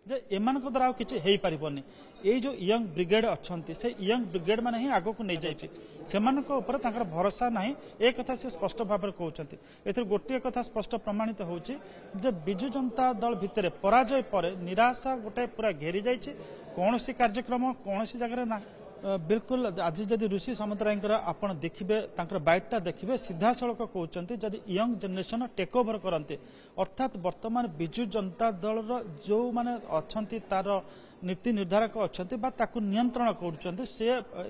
जे एमान द्वारा किसी हो पारनि ये जो यंग ब्रिगेड अच्छा से यंग ब्रिगेड मैंने ही आग को नहीं जाइए से भरोसा ना एक कथा से स्पष्ट भाव में कहते एथर गोटे कथा स्पष्ट प्रमाणित होची जे बिजु जनता दल भितर पराजय पर निराशा गोटे पूरा घेरी जाइए कौन सी कार्यक्रम कौन सी जगह ना बिल्कुल आज जदि ऋषि सामंतराय आप देखिए बैठटा देखिए सीधा सड़क कहते जदि यंग जनरेशन टेक ओवर करते अर्थात वर्तमान बिजु जनता दल जो माने अच्छा तार नीति निर्धारक अच्छा नियंत्रण कर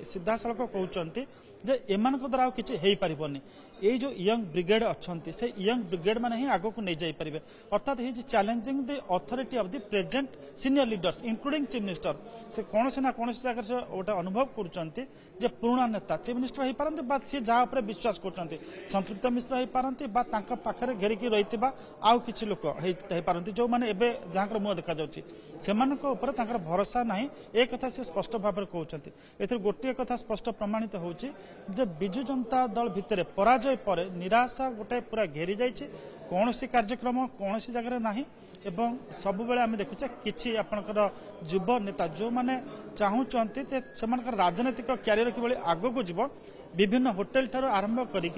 सीधा सड़क कहते जे एमान द्वारा किसी हो पारनि ये जो यंग ब्रिगेड अच्छा से यंग ब्रिगेड मैंने ही आग को नहीं जाई पारे अर्थात ही challenging the authority of the present senior leaders including chief minister से कौन से ना कौन जगह से गोटे अनुभव कर पुराना नेता चीफ मिनिस्टर हो पारती सी जहाँ पर विश्वास कर संतृप्त मिश्र हो पारती पाखे घेरिकी रही आउ कि लोक हो पारती जो मैंने जहाँ मुह देखा से भरोसा ना एक कथा से स्पष्ट भाव में कहते एथर गोटे कथा स्पष्ट प्रमाणित होची जे बिजु जनता दल भितर पराजय पर निराशा गोटे पूरा घेरी जाइए कौन सी कार्यक्रम कौन सी जगह ना एवं सब बेले आम देखुचे किसी आपणकर युव नेता जो मैंने चाहूँगी से राजनैतिक क्यारियर किभली आग को जीव विभिन्न होटेल ठार आरंभ करी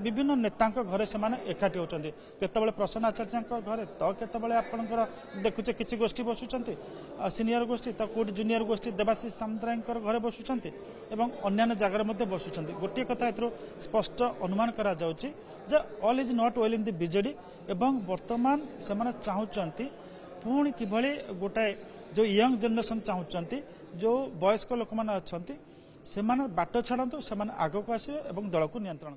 विभिन्न नेता घरे से एकाठी होती केतबेले प्रसन्न आचार्य घरे तो केतबेले आपणकर देखुचे किसी गोष्ठी बसुंट सीनियर गोष्ठी तो कौट जूनियर गोष्ठी देवाशीष सामंतराय घरे बसुंट एवं अन्य जगह बसुंट गोटे कथा ए स्पष्ट अनुमान करा जाउची जे all is not well in the BJD एवं वर्तमान से चाहूँगी पुणी किभली गोटे जो यंग जनरेशन चाहूँगी जो वयस्क लोक मैंने अच्छा से बाट छाड़ू से आग को आसवे और दल को नियंत्रण